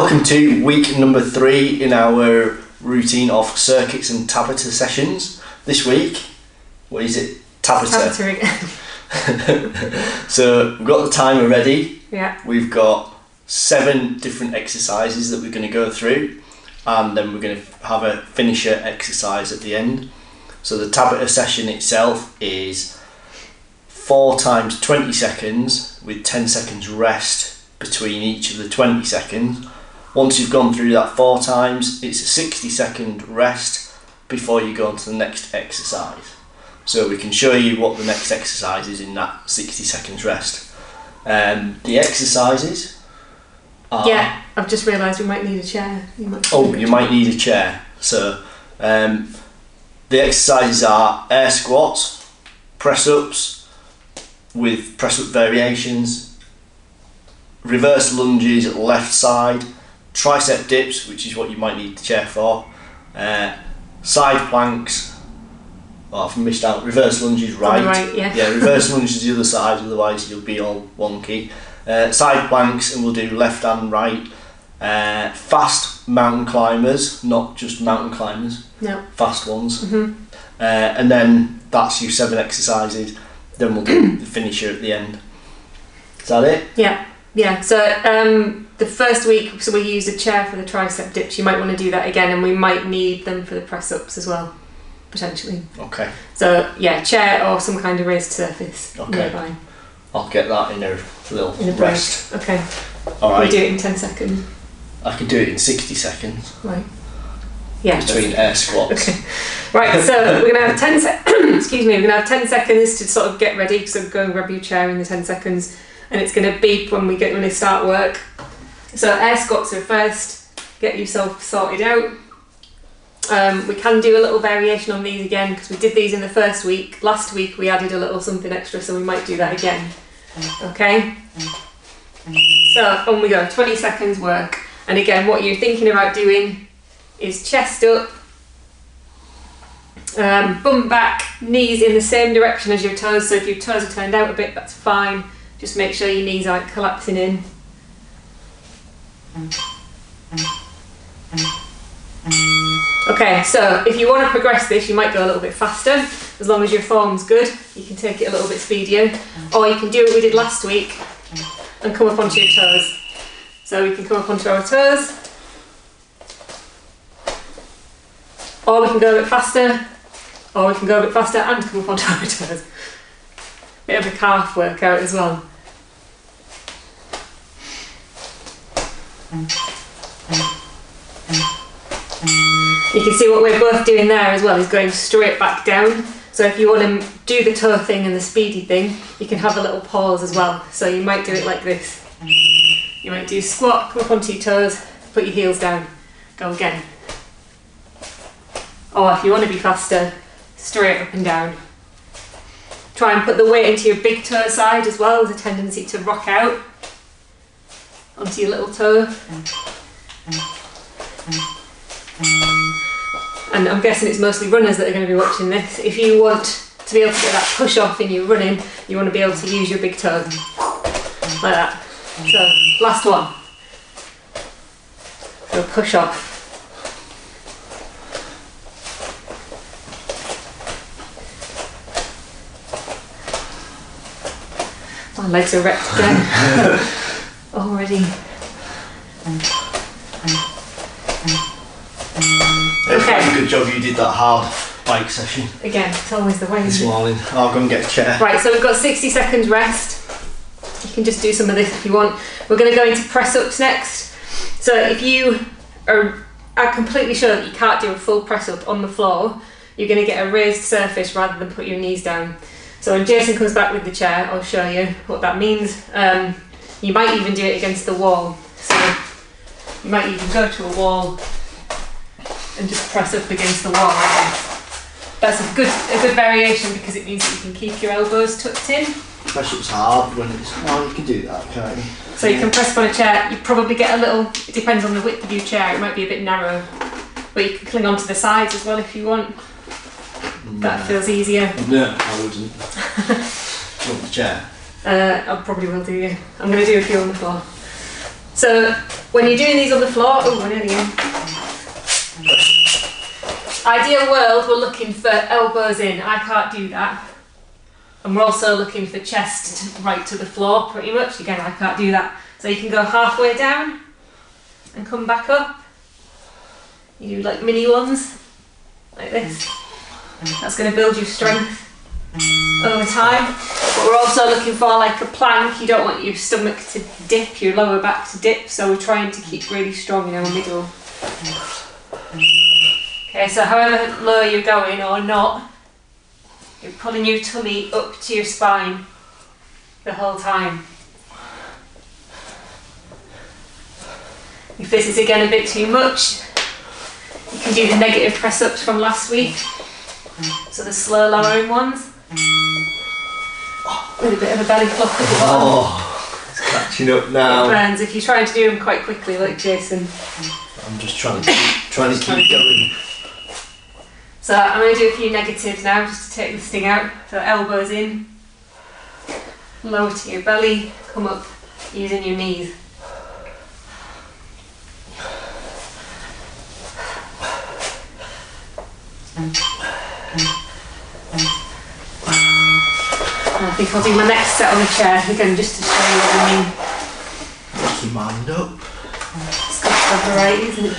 Welcome to week number 3 in our routine of circuits and TABATA sessions. This week, what is it? TABATA. again. So we've got the timer ready. Yeah. We've got 7 different exercises that we're going to go through, and then we're going to have a finisher exercise at the end. So the TABATA session itself is 4 times 20 seconds with 10 seconds rest between each of the 20 seconds. Once you've gone through that 4 times, it's a 60-second rest before you go on to the next exercise. So we can show you what the next exercise is in that 60 seconds rest. The exercises are... Yeah, I've just realised we might need a chair. You might need a chair. So the exercises are air squats, press-ups with press-up variations, reverse lunges left side, tricep dips, which is what you might need the chair for, side planks, I've missed out, reverse lunges right, reverse lunges the other side, otherwise you'll be all wonky, side planks, and we'll do left and right, fast mountain climbers, not just mountain climbers, fast ones, and then that's your 7 exercises, then we'll do the finisher at the end. Is that it? Yeah, so the first week, so we used a chair for the tricep dips. You might want to do that again, and we might need them for the press-ups as well, potentially. Okay. So yeah, chair or some kind of raised surface nearby. I'll get that in a little rest. Okay. Alright. We'll do it in 10 seconds. I can do it in 60 seconds. Right. Yeah. Between air squats. Okay. Right, so we're going to have 10 excuse me, we're going to have 10 seconds to sort of get ready, so go and grab your chair in the 10 seconds. And it's going to beep when we start work. So air squats are first. Get yourself sorted out. We can do a little variation on these again because we did these in the first week. Last week we added a little something extra, so we might do that again. Okay. So on we go. 20 seconds work. And again, what you're thinking about doing is chest up, bum back, knees in the same direction as your toes. So if your toes are turned out a bit, that's fine. Just make sure your knees aren't collapsing in. Okay, so if you want to progress this, you might go a little bit faster. As long as your form's good, you can take it a little bit speedier. Or you can do what we did last week and come up onto your toes. So we can come up onto our toes. Or we can go a bit faster. Or we can go a bit faster and come up onto our toes. Bit of a calf workout as well. You can see what we're both doing there as well is going straight back down. So if you want to do the toe thing and the speedy thing, you can have a little pause as well. So you might do it like this. You might do squat, come up onto your toes, put your heels down, go again. Or if you want to be faster, straight up and down. Try and put the weight into your big toe side as well. There's a tendency to rock out onto your little toe. And I'm guessing it's mostly runners that are going to be watching this. If you want to be able to get that push off in your running, you want to be able to use your big toe. Like that. So, last one. So push off. My legs are wrecked again. Already. Okay. Good job you did that hard bike session. Again, it's always the way. This morning. I'll go and get a chair. Right, so we've got 60 seconds rest. You can just do some of this if you want. We're going to go into press-ups next. So if you are completely sure that you can't do a full press-up on the floor, you're going to get a raised surface rather than put your knees down. So when Jason comes back with the chair, I'll show you what that means. You might even do it against the wall. So you might even go to a wall and just press up against the wall like this. That's a good variation because it means that you can keep your elbows tucked in. Press-up's hard when it's... Oh, you can do that, can't you? So you can press up on a chair. You probably get a little... It depends on the width of your chair. It might be a bit narrow. But you can cling onto the sides as well if you want. That feels easier. No, I wouldn't. Do you want the chair? I probably will do, yeah. I'm going to do a few on the floor. So when you're doing these on the floor, oh, we're nearly in. Ideal world, we're looking for elbows in. I can't do that. And we're also looking for chest right to the floor, pretty much. Again, I can't do that. So you can go halfway down and come back up. You do like mini ones, like this. That's going to build your strength over time. But we're also looking for like a plank. You don't want your stomach to dip, your lower back to dip. So we're trying to keep really strong in our middle. Okay, so however low you're going or not, you're pulling your tummy up to your spine the whole time. If this is again a bit too much, you can do the negative press ups from last week. So the slow lowering ones. With a bit of a belly flop at the bottom. Oh, it's catching up now. It burns if you're trying to do them quite quickly like Jason. I'm just trying to keep going. So I'm going to do a few negatives now just to take this thing out. So elbows in, lower to your belly, come up using your knees. And I think I'll do my next set on the chair again just to show you what I mean. Keep your mind up. It's got to have variety, isn't it?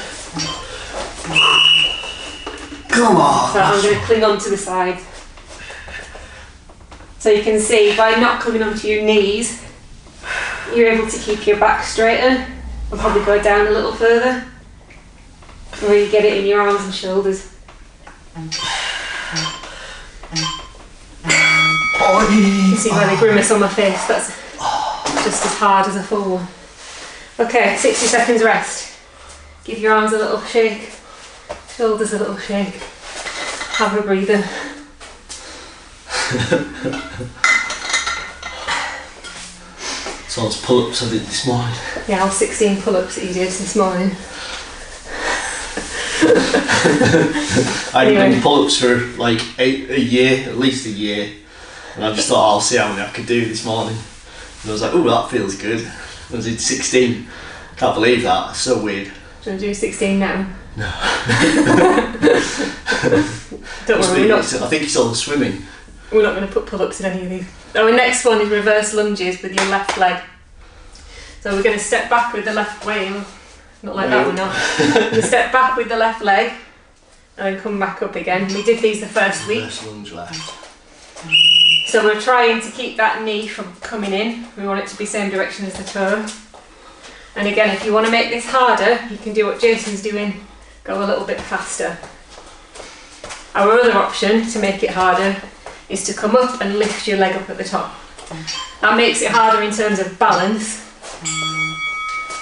Come on! So I'm going to cling onto the side. So you can see by not coming onto your knees, you're able to keep your back straighter and probably go down a little further. And really get it in your arms and shoulders. You can see by the grimace on my face, that's just as hard as a full one. Okay, 60 seconds rest. Give your arms a little shake, shoulders a little shake. Have a breather. So it's pull-ups I did this morning. Yeah, all 16 pull-ups that you did this morning. I hadn't done pull-ups for like a year, at least a year. And I just thought, I'll see how many I could do this morning. And I was like, oh, that feels good. I did 16. Can't believe that, it's so weird. Do you want to do 16 now? No. Don't worry, we're not, I think it's all the swimming. we're not going to put pull-ups in any of these. Our next one is reverse lunges with your left leg. So we're going to step back with the left way. Not like that, we're not. We're going to step back with the left leg and then come back up again. We did these the first week. Reverse lunge left. So we're trying to keep that knee from coming in. We want it to be same direction as the toe. And again, if you want to make this harder, you can do what Jason's doing, go a little bit faster. Our other option to make it harder is to come up and lift your leg up at the top. That makes it harder in terms of balance.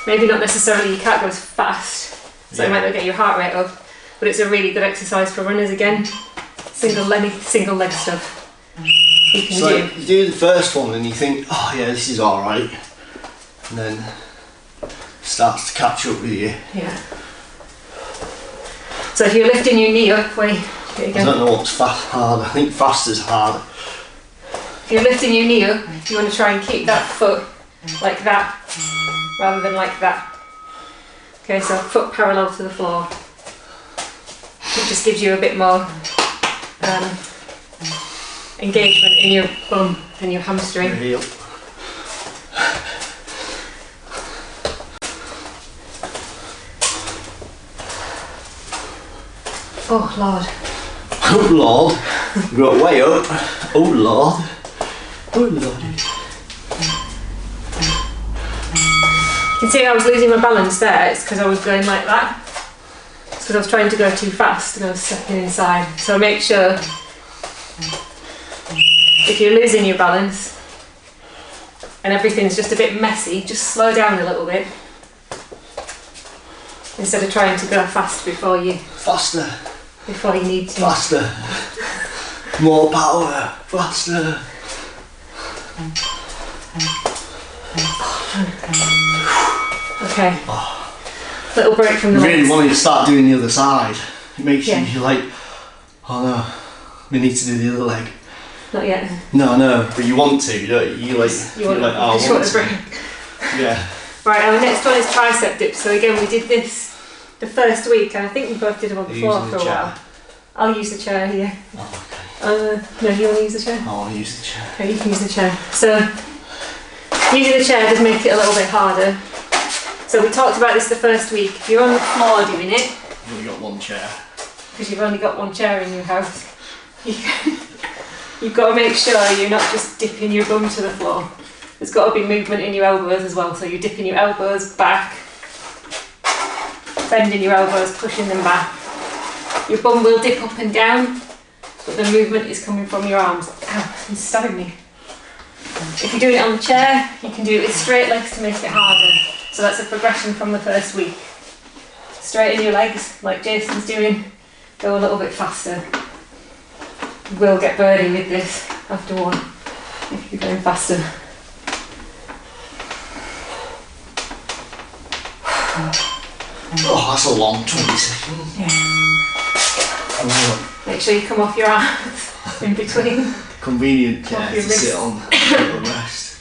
Maybe not necessarily, you can't go as fast, so it might not get your heart rate up, but it's a really good exercise for runners again. Single leg stuff. You can So do. you do the first one and you think, oh yeah, this is alright. And then it starts to catch up with you. Yeah. So if you're lifting your knee up, wait, I don't know what's harder. I think faster's harder. If you're lifting your knee up, you want to try and keep that foot like that, rather than like that. Okay, so foot parallel to the floor. It just gives you a bit more engagement in your bum and your hamstring. Heel. Oh Lord. Oh Lord. We got way up. Oh Lord. Oh Lord. You can see I was losing my balance there, it's because I was going like that. It's because I was trying to go too fast and I was stepping inside. So make sure, if you're losing your balance and everything's just a bit messy, just slow down a little bit. Instead of trying to go fast before you need to. Faster. More power. Faster. Okay. Little break from the Really legs. wanting to start doing the other side. It makes Yeah. you like, oh no, we need to do the other leg. Not yet. No, but you want to, don't you? You like, You want like, oh, I a want shorter to. break. Yeah. Right, our next one is tricep dips. So again, we did this the first week, and I think we both did them on the floor for a while. I'll use the chair here. Oh, okay. No, you want to use the chair? I want to use the chair. Okay, you can use the chair. So, using the chair does make it a little bit harder. So we talked about this the first week. If you're on the floor doing it, You've only got one chair. because you've only got one chair in your house, you've got to make sure you're not just dipping your bum to the floor. There's got to be movement in your elbows as well. So you're dipping your elbows back, bending your elbows, pushing them back. Your bum will dip up and down, but the movement is coming from your arms. Ow, it's stabbing me. If you're doing it on the chair, you can do it with straight legs to make it harder. So that's a progression from the first week. Straighten your legs, like Jason's doing. Go a little bit faster. You will get birdie with this after one, if you're going faster. Oh, that's a long 20 seconds. Yeah. Make sure you come off your arms in between. Convenient chair to wrist. sit on and rest.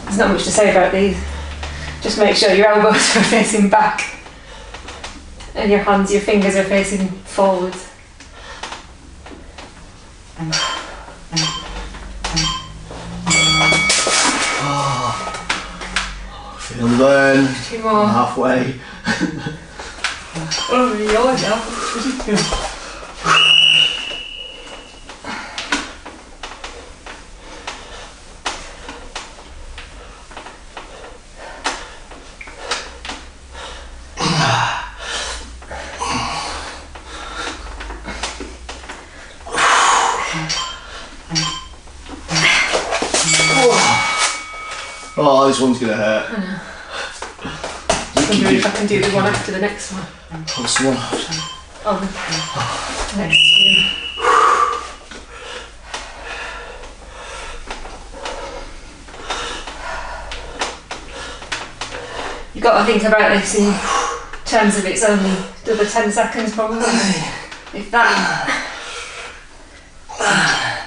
There's not much to say about these. Just make sure your elbows are facing back and your hands, your fingers are facing forwards. Feel the burn. 2 more. I'm halfway. Oh, you're down. Oh, this one's gonna hurt. I know. I'm wondering if I can do the one after the next one. What's the one? Oh, the next two. You've got to think about this in terms of it's only another 10 seconds probably. If that.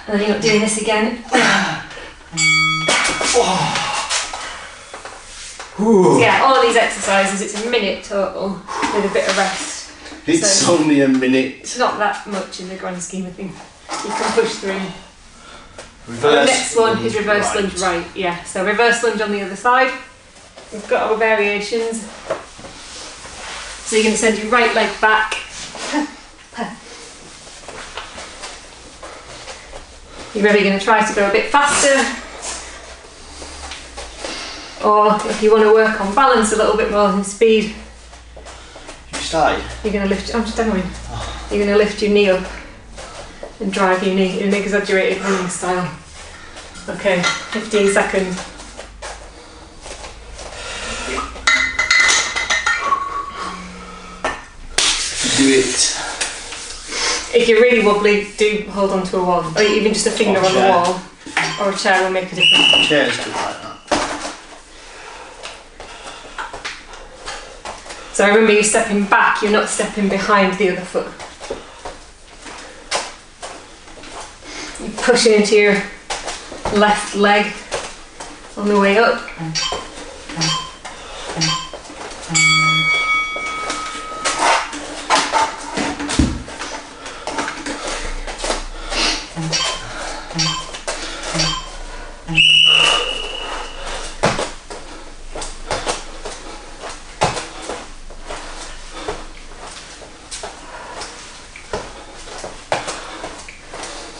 And then you're not doing this again. Yeah, all these exercises, it's a minute total with a bit of rest. It's So- only a minute. It's not that much in the grand scheme of things. You can push through. Reverse. The next one is reverse lunge right. Yeah, so reverse lunge on the other side. We've got our variations. So you're going to send your right leg back. You're maybe going to try to go a bit faster. Or if you want to work on balance a little bit more than speed, You started? you're going to lift. I'm just demoing. You're going to lift your knee up and drive your knee in an exaggerated running style. Okay, 15 seconds. Do it. If you're really wobbly, do hold on to a wall, or even just a finger Or a on the chair. wall, or a chair will make a difference. Chair's good like that. So remember, you're stepping back, you're not stepping behind the other foot. You're pushing into your left leg on the way up.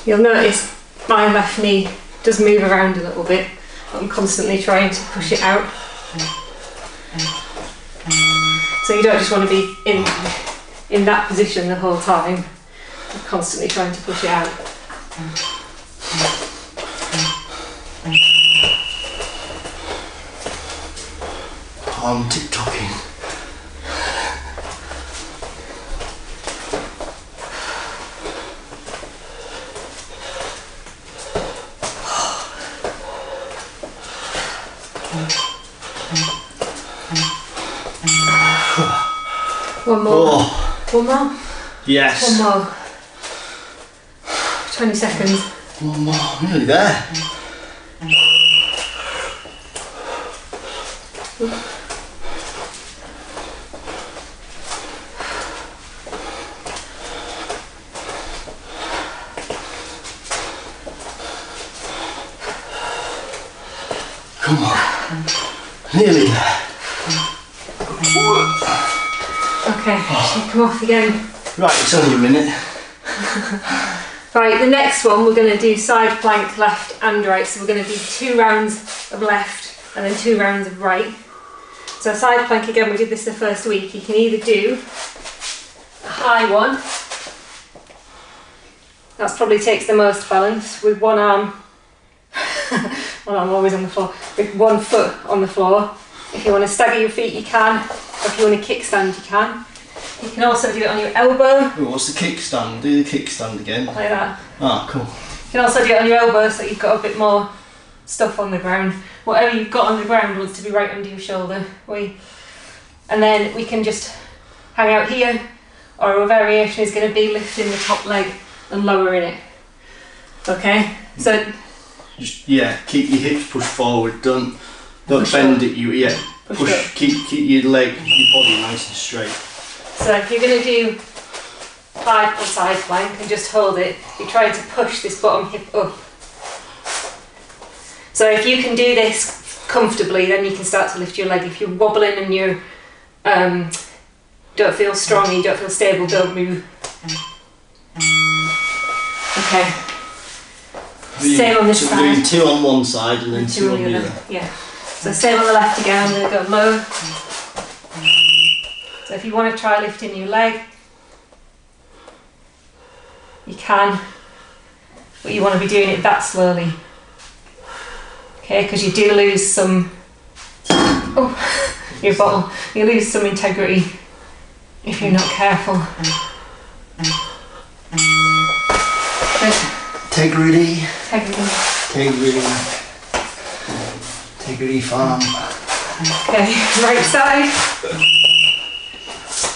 You'll notice my left knee does move around a little bit. I'm constantly trying to push it out. So you don't just want to be in that position the whole time. You're constantly trying to push it out. I'm TikToking. One more. Oh, One more. yes. One more. 20 seconds. One more, nearly there. Come on, nearly there. Okay, should come off again. Right, it's only a minute. Right, the next one we're going to do side plank left and right. So we're going to do 2 rounds of left and then 2 rounds of right. So side plank again, we did this the first week. You can either do a high one. That probably takes the most balance with one arm. One arm always on the floor. With 1 foot on the floor. If you want to stagger your feet, you can. Or if you want to kickstand, you can. You can also do it on your elbow. Ooh, what's the kickstand? Do the kickstand again. Like that. Ah, cool. You can also do it on your elbow so you've got a bit more stuff on the ground. Whatever you've got on the ground wants to be right under your shoulder. And then we can just hang out here, or a variation is going to be lifting the top leg and lowering it. Okay? So just, yeah, keep your hips pushed forward. Don't bend it. Push. Keep your leg, your body nice and straight. So if you're going to do high or side plank and just hold it, you're trying to push this bottom hip up. So if you can do this comfortably, then you can start to lift your leg. If you're wobbling and you don't feel strong, you don't feel stable, don't move. Okay. Same on this side. Doing 2 on one side and then 2 on the other. Yeah. So same on the left again, I'm going to go low. So if you want to try lifting your leg, you can, but you want to be doing it that slowly. Okay, because you do lose some, your bottle, you lose some integrity if you're not careful. Integrity. Integrity. Integrity farm. Okay, right side.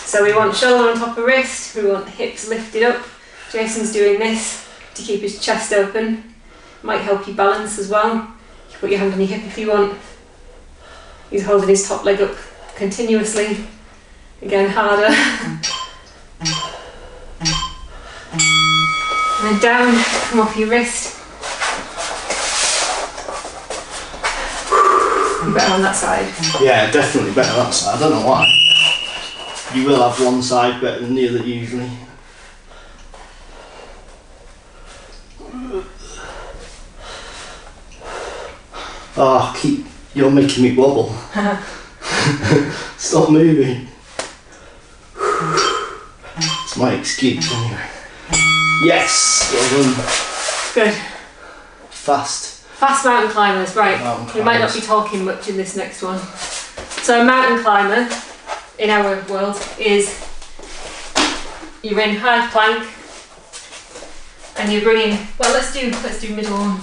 So we want shoulder on top of wrist, we want hips lifted up. Jason's doing this to keep his chest open. Might help you balance as well. You can put your hand on your hip if you want. He's holding his top leg up continuously. Again, harder. And then down, come off your wrist. Better on that side. Yeah, definitely better that side. I don't know why. You will have one side better than the other usually. Oh, you're making me wobble. Stop moving. It's my excuse anyway. Yes, well done. Good. Fast mountain climbers, right. We might not be talking much in this next one. So a mountain climber in our world is you're in high plank and you're bringing, well let's do middle one.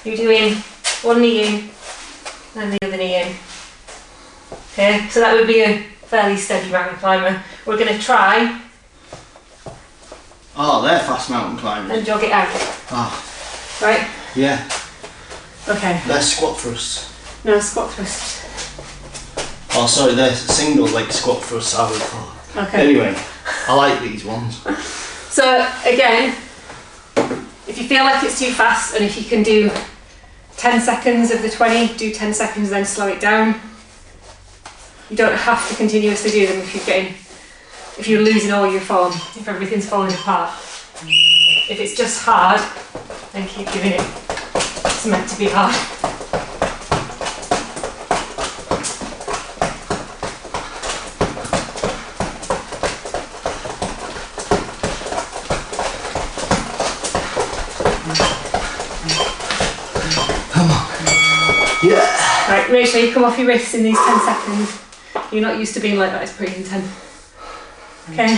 You're doing one knee in and the other knee in. Okay, so that would be a fairly steady mountain climber. We're going to try. Oh, they're fast mountain climbers. And jog it out. Ah. Right? Yeah. Okay. They're squat thrusts. No, squat thrusts. Oh, sorry, they're single leg squat thrusts, I would thought. Okay. Anyway, I like these ones. So, again, if you feel like it's too fast and if you can do 10 seconds of the 20, do 10 seconds, then slow it down. You don't have to continuously do them if you're losing all your form, if everything's falling apart. If it's just hard, then keep doing it. It's meant to be hard. Come on. Yeah. Right, make sure you come off your wrists in these 10 seconds. You're not used to being like that, it's pretty intense. Okay.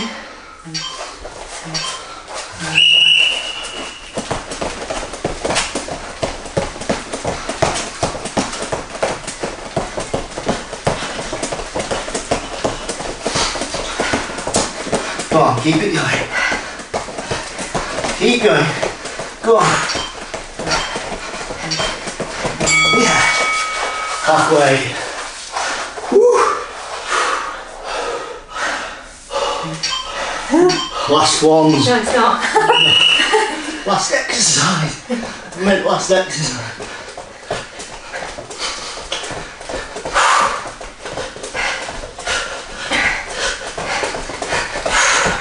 Come on, keep it going. Keep going. Go on. Yeah. Halfway. Woo. Last ones. No, it's not. Last exercise. I meant last exercise.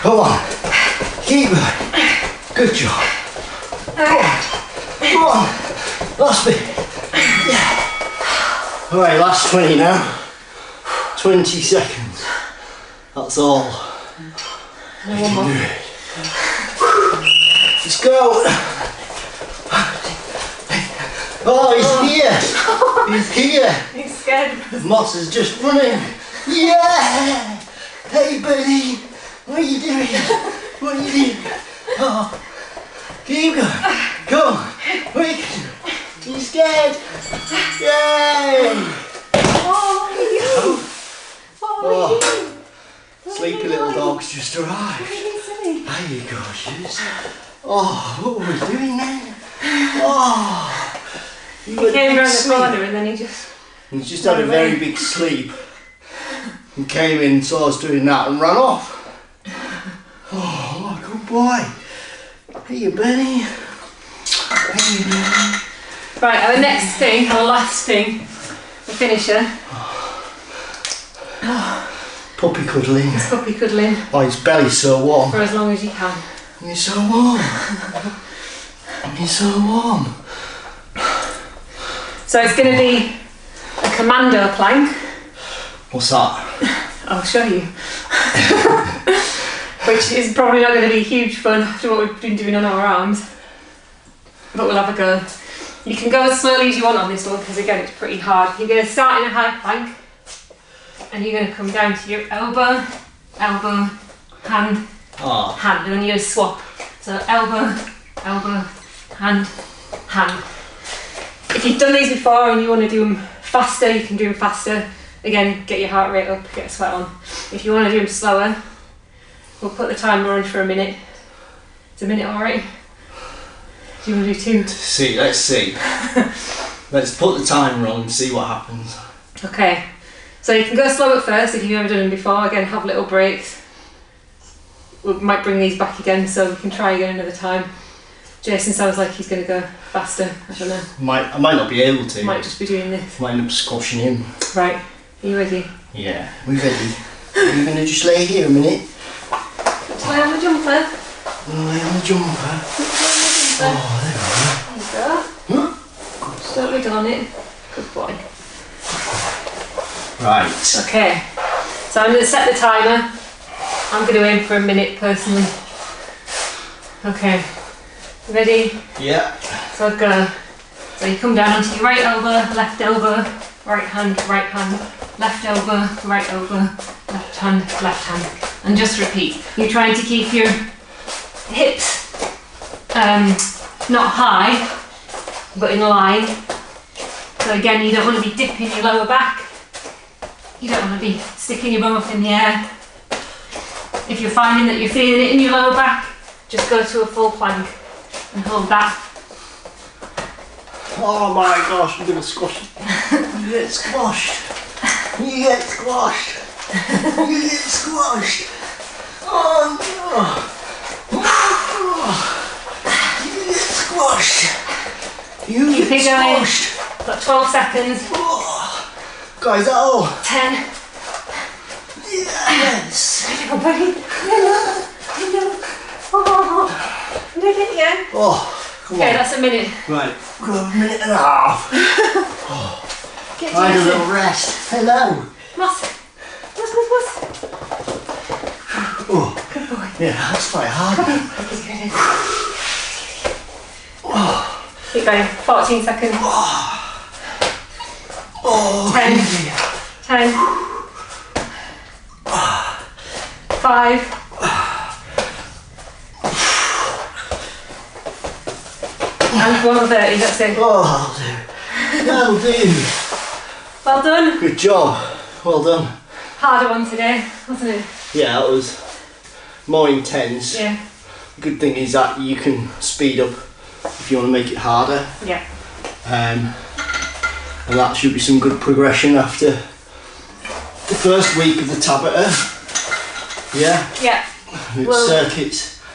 Come on. Keep going. Good job. Come on. Last bit. Yeah. Alright, last 20 now. 20 seconds. That's all. One more. Let's go. Oh, he's here. He's here. He's scared. Moss is just running. Yeah. Hey, buddy. What are you doing? What are you doing? Oh. Keep going. Go on. Quick. He's scared. Yay. Oh. Sleepy little dog's just arrived. There you go, shoes. Oh, what were we doing then? Oh. He came around the corner and then he just had a very big sleep. And came in, saw us doing that and ran off. Oh, good boy. Hey, Benny. Hey, Benny. Right, our next thing, our last thing, the finisher. Puppy cuddling. It's puppy cuddling. Oh, his belly's so warm. For as long as you can. He's so warm. He's so warm. So it's going to be a commando plank. What's that? I'll show you. Which is probably not going to be huge fun after what we've been doing on our arms. But we'll have a go. You can go as slowly as you want on this one because again it's pretty hard. You're going to start in a high plank and you're going to come down to your elbow, elbow, hand, hand, and then you're going to swap. So elbow, elbow, hand, hand. If you've done these before and you want to do them faster, you can do them faster. Again, get your heart rate up, get a sweat on. If you want to do them slower, we'll put the timer on for a minute. It's a minute, alright? Do you want to do 2? Let's see. Let's put the timer on and see what happens. Okay, so you can go slow at first if you've ever done them before. Again, have little breaks. We might bring these back again so we can try again another time. Jason sounds like he's going to go faster, I don't know. I might not be able to. Might just be doing this. Might end up squashing him. Right, are you ready? Yeah, we're ready. Are you going to just lay here a minute? Lay on the jumper. Lay on the jumper. Oh, There you go. Just don't wiggle on it. Good boy. right. Okay, so I'm going to set the timer. I'm going to aim for a minute personally. Okay, ready? Yeah. So I'd go. So you come down onto your right elbow, left elbow, right hand, left elbow, right elbow, left hand, and just repeat. You're trying to keep your hips not high, but in line. So again, you don't want to be dipping your lower back. You don't want to be sticking your bum up in the air. If you're finding that you're feeling it in your lower back, just go to a full plank and hold that. Oh my gosh, I'm going to squash it. You get squashed. You get squashed. You get squashed. Oh no. You get squashed. You Keep get it going. squashed. Got 12 seconds. Oh. Guys, that all? 10. Yes. Oh, buddy. Oh, did it again? Oh, come on. Okay, that's a minute. Right, we've got a minute and a half. Get I had a Jason. little rest. Hello. Moss. Oh, Good boy. yeah, that's quite hard. Oh, Keep going. 14 seconds. oh, 10. 10. 5. 1:30, that's it. Oh, that'll do. Well done. Good job. Well done. Harder one today, wasn't it? Yeah, that was more intense. Yeah. Good thing is that you can speed up if you want to make it harder. Yeah. And that should be some good progression after the first week of the Tabata. Yeah. Yeah. Well,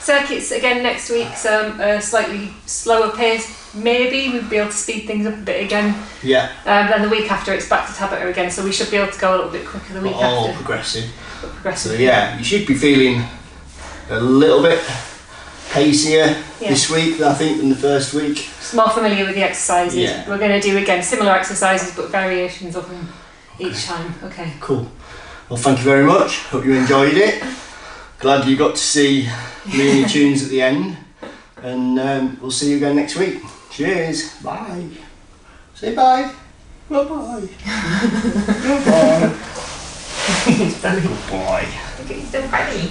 circuits again next week, so a slightly slower pace. Maybe we'd be able to speed things up a bit again. Yeah. Then the week after it's back to Tabata again, so we should be able to go a little bit quicker the week after. Progressive. Progressive. So yeah, you should be feeling a little bit pacier this week than I think than the first week. Just more familiar with the exercises. Yeah. We're going to do again similar exercises but variations of them each time. Okay. Cool. Well, thank you very much. Hope you enjoyed it. Glad you got to see me and your tunes at the end. And we'll see you again next week. Cheers. Bye. Say bye. Bye-bye. Bye-bye. He's funny. Bye. Okay, he's so funny.